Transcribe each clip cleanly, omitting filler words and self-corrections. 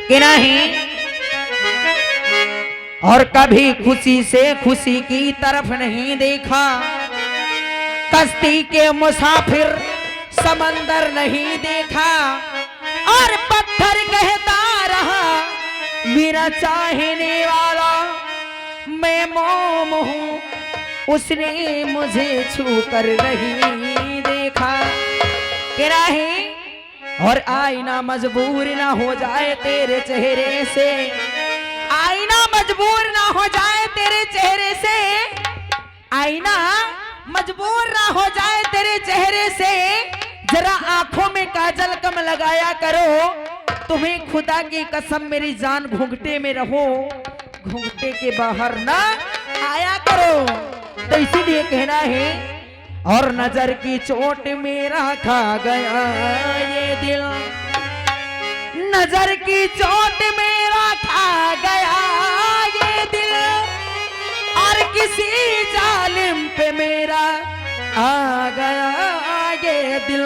कि नहीं। और कभी खुशी से खुशी की तरफ नहीं देखा, कश्ती के मुसाफिर समंदर नहीं देखा, और पत्थर कहता रहा मेरा चाहने वाला मैं मोम हूँ, उसने मुझे छू कर नहीं देखा कि नहीं। और आईना मजबूर ना हो जाए तेरे चेहरे से, आईना मजबूर ना हो जाए तेरे चेहरे से, आईना मजबूर ना हो जाए तेरे चेहरे से। जरा आंखों में काजल कम लगाया करो, तुम्हें खुदा की कसम मेरी जान घूंघटे में रहो, घूंघटे के बाहर ना आया करो। तो इसीलिए कहना है, और नजर की चोट मेरा खा गया ये दिल, नजर की चोट मेरा खा गया ये दिल, और किसी जालिम पे मेरा आ गया ये दिल।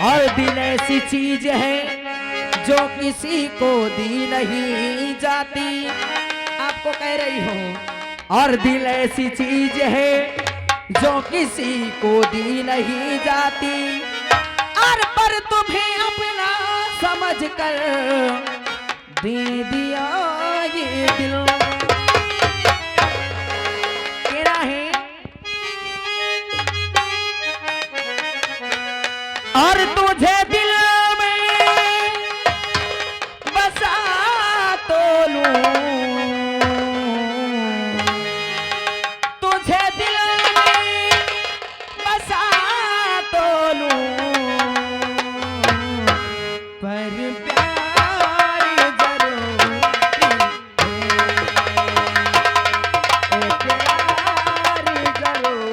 और दिल ऐसी चीज है जो किसी को दी नहीं जाती, आपको कह रही हूँ। और दिल ऐसी चीज है जो किसी को दी नहीं जाती, और पर तुम्हें अपना समझ कर दे दिया ये दिल। तेरा है और तुझे दिल में बसा तो लूं, तुझे दिल में बसा तो लूं, पर प्यार जरूरी है, प्यार जरूरी।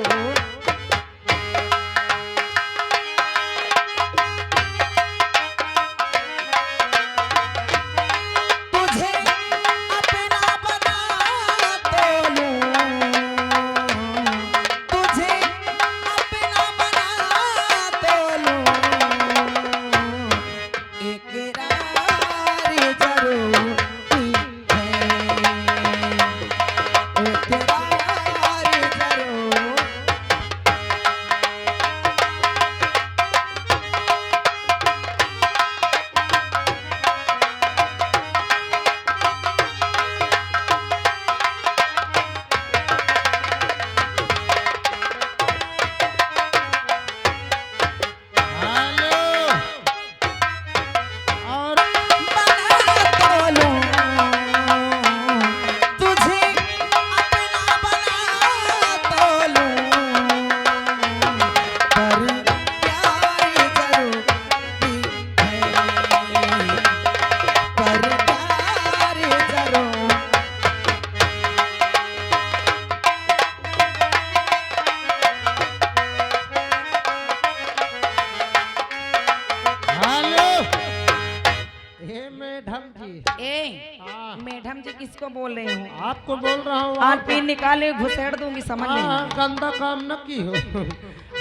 मैडम जी किसको बोल रहे हो? आपको बोल रहा हूँ। आप पिन निकाले घुसेड़ दूंगी, समझ नहीं। गंदा काम न की हो।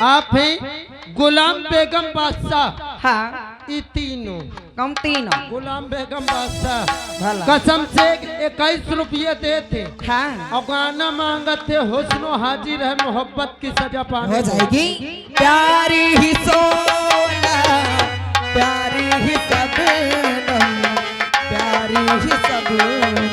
आप हैं गुलाम बेगम बादशाह। हाँ ये तीनों कम तीनों गुलाम बेगम बादशाह कसम से 21 रुपये देते। हाँ और गाना मांगते हुस्नो हाजिर है मोहब्बत की सजा पाने हो जाएगी। प्यारी ही सोना प्यारी ही सबनम प्यारी ही सबनम।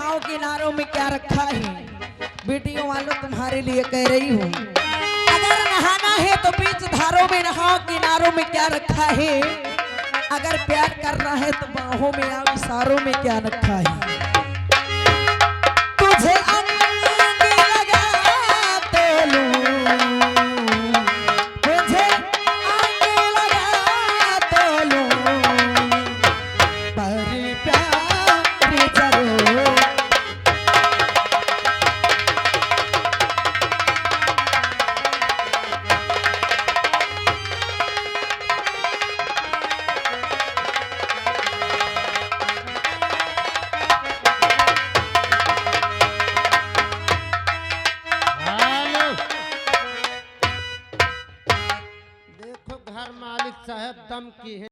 नहाओ किनारों में क्या रखा है। वीडियो वालों तुम्हारे लिए कह रही हूँ, अगर नहाना है तो बीच धारों में नहाओ, किनारों में क्या रखा है। अगर प्यार करना है तो बाहों में आओ, इशारों में क्या रखा है। तुझे अंग लगा तो लूं, तुझे अंग लगा तो लूं, पर प्यार जरूर। हेलो, देखो घर मालिक साहब दम की है।